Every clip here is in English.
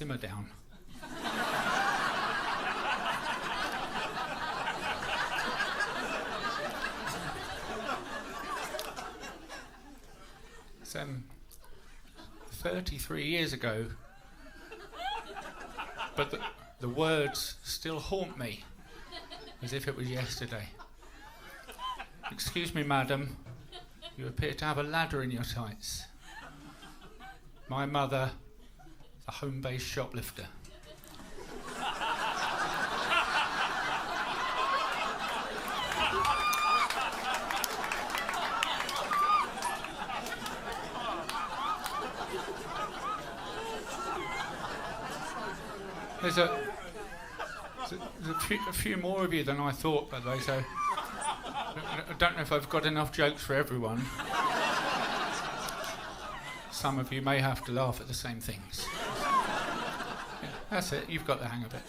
simmer down. It's 33 years ago, but the words still haunt me as if it was yesterday. Excuse me, madam, you appear to have a ladder in your tights. My mother, a home-based shoplifter. There's a few more of you than I thought, by the way, so I don't know if I've got enough jokes for everyone. Some of you may have to laugh at the same things. Yeah, that's it, you've got the hang of it.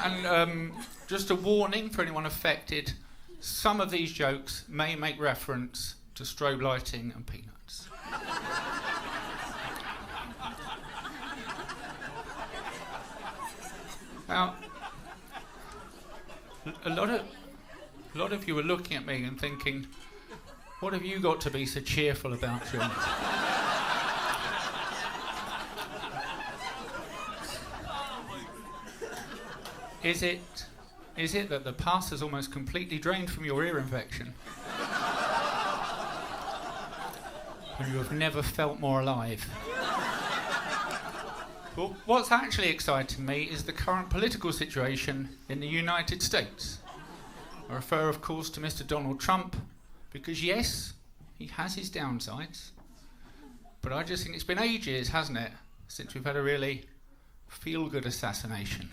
And just a warning for anyone affected, some of these jokes may make reference to strobe lighting and peanuts. Now, a lot of you are looking at me and thinking, what have you got to be so cheerful about, John? Is it that the pus has almost completely drained from your ear infection? And you have never felt more alive? Well, what's actually exciting me is the current political situation in the United States. I refer, of course, to Mr. Donald Trump, because yes, he has his downsides, but I just think it's been ages, hasn't it, since we've had a really feel-good assassination.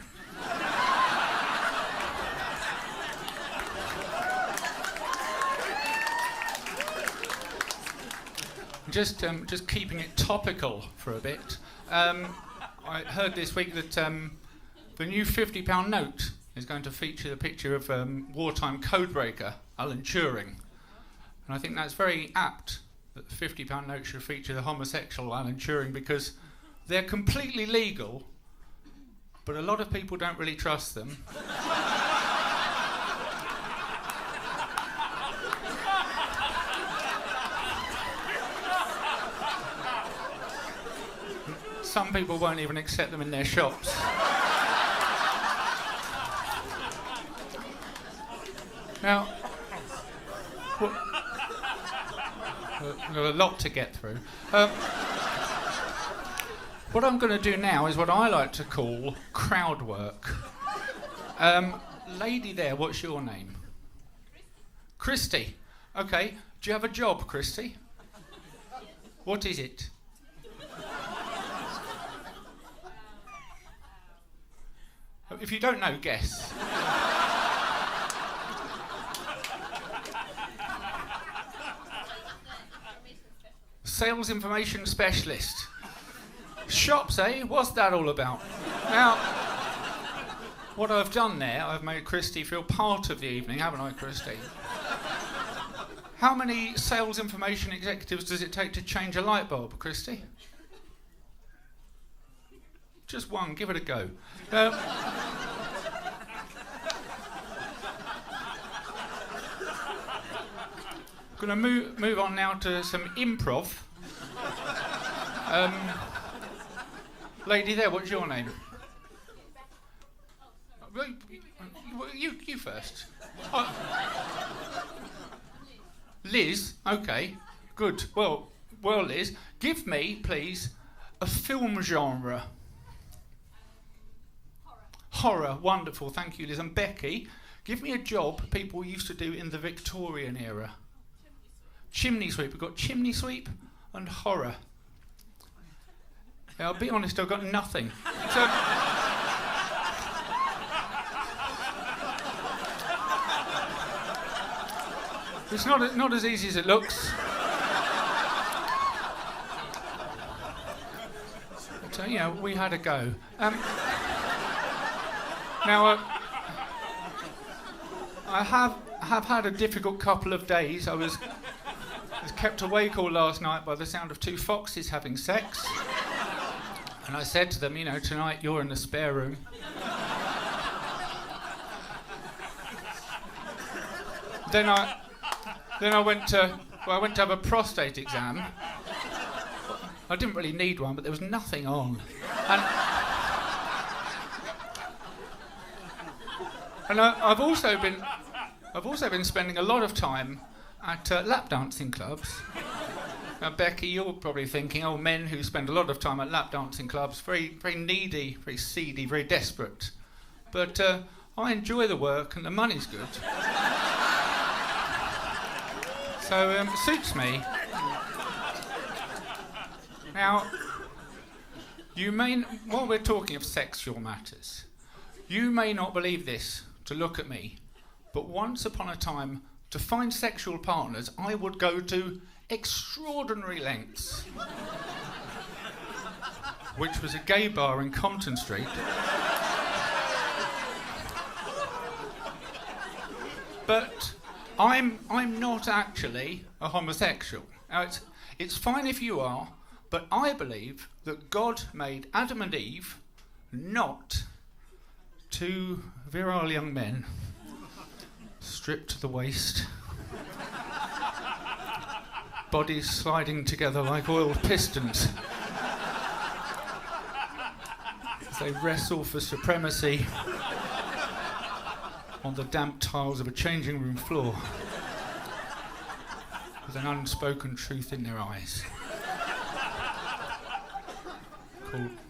Just keeping it topical for a bit. I heard this week that the new £50 note is going to feature the picture of wartime codebreaker Alan Turing. And I think that's very apt that the £50 note should feature the homosexual Alan Turing, because they're completely legal, but a lot of people don't really trust them. Some people won't even accept them in their shops. Now, we've got a lot to get through. What I'm going to do now is what I like to call crowd work. Lady there, what's your name? Christy. Okay, do you have a job, Christy? What is it? If you don't know, guess. Sales information specialist. Shops, eh? What's that all about? Now, what I've done there, I've made Christy feel part of the evening, haven't I, Christy? How many sales information executives does it take to change a light bulb, Christy? Just one, give it a go. Going to move on now to some improv. Lady there, what's your name? You first. Liz, okay, good. Well, Liz, give me, please, a film genre. Horror, wonderful, thank you, Liz. And Becky, give me a job people used to do in the Victorian era. Chimney sweep. We've got chimney sweep and horror. Yeah, I'll be honest, I've got nothing. So, it's not as easy as it looks. But, you know, we had a go. Now, I have had a difficult couple of days. I was kept awake all last night by the sound of two foxes having sex. And I said to them, tonight you're in the spare room. Then I went to have a prostate exam. I didn't really need one, but there was nothing on. And I've also been spending a lot of time at lap dancing clubs. Now, Becky, you're probably thinking, men who spend a lot of time at lap dancing clubs, very, very needy, very seedy, very desperate. But I enjoy the work and the money's good. So it suits me. Now, while we're talking of sexual matters, you may not believe this to look at me, but once upon a time, to find sexual partners, I would go to extraordinary lengths. Which was a gay bar in Compton Street. But I'm not actually a homosexual. Now, it's fine if you are, but I believe that God made Adam and Eve not two virile young men, stripped to the waist, bodies sliding together like oiled pistons as they wrestle for supremacy on the damp tiles of a changing room floor with an unspoken truth in their eyes.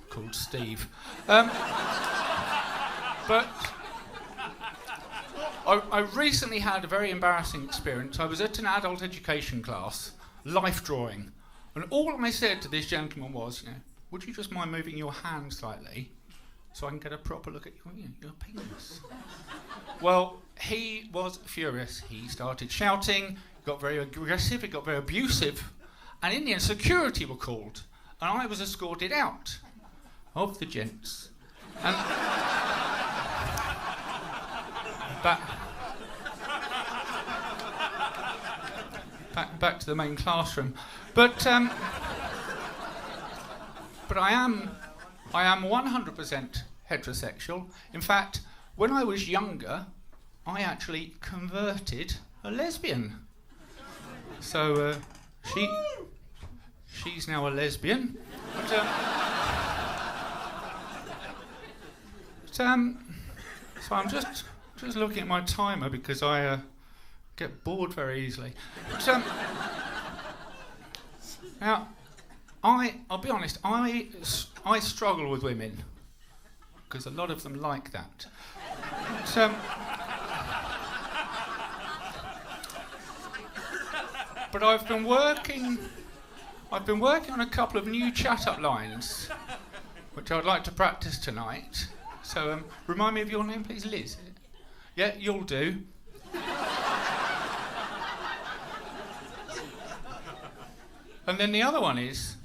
Called Steve. But I recently had a very embarrassing experience. I was at an adult education class, life drawing, and all I said to this gentleman was, would you just mind moving your hand slightly so I can get a proper look at your penis? Well, he was furious. He started shouting, got very aggressive, it got very abusive, and in the end security were called, and I was escorted out of the gents. And back to the main classroom. But I am 100% heterosexual. In fact, when I was younger, I actually converted a lesbian. So she's now a lesbian. So I'm just looking at my timer because I get bored very easily. But, now, I'll be honest, I struggle with women because a lot of them like that. But I've been working on a couple of new chat-up lines, which I'd like to practice tonight. So remind me of your name, please, Liz. Yeah, you'll do. And then the other one is...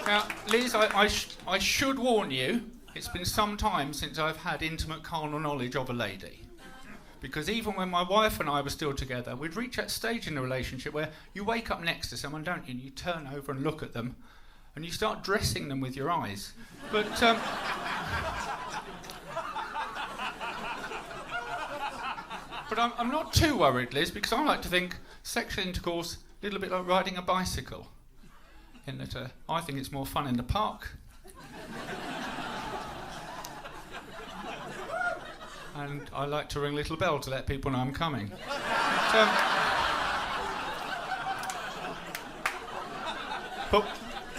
Now, Liz, I should warn you, it's been some time since I've had intimate carnal knowledge of a lady. Because even when my wife and I were still together, we'd reach that stage in the relationship where you wake up next to someone, don't you, and you turn over and look at them, and you start dressing them with your eyes. But I'm not too worried, Liz, because I like to think sexual intercourse a little bit like riding a bicycle, in that I think it's more fun in the park. And I like to ring a little bell to let people know I'm coming. But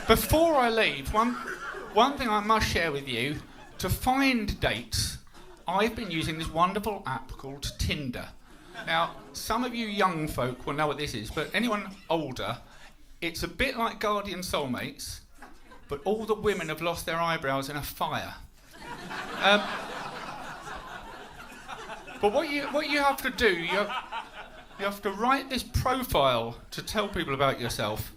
before I leave, one thing I must share with you, to find dates, I've been using this wonderful app called Tinder. Now, some of you young folk will know what this is, but anyone older, it's a bit like Guardian Soulmates, but all the women have lost their eyebrows in a fire. But what you have to do, you have to write this profile to tell people about yourself.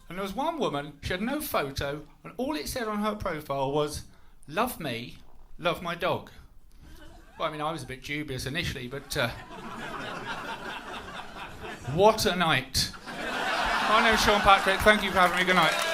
And there was one woman, she had no photo, and all it said on her profile was, "Love me, love my dog." Well, I mean, I was a bit dubious initially, but What a night. My name's Sean Patrick. Thank you for having me. Good night.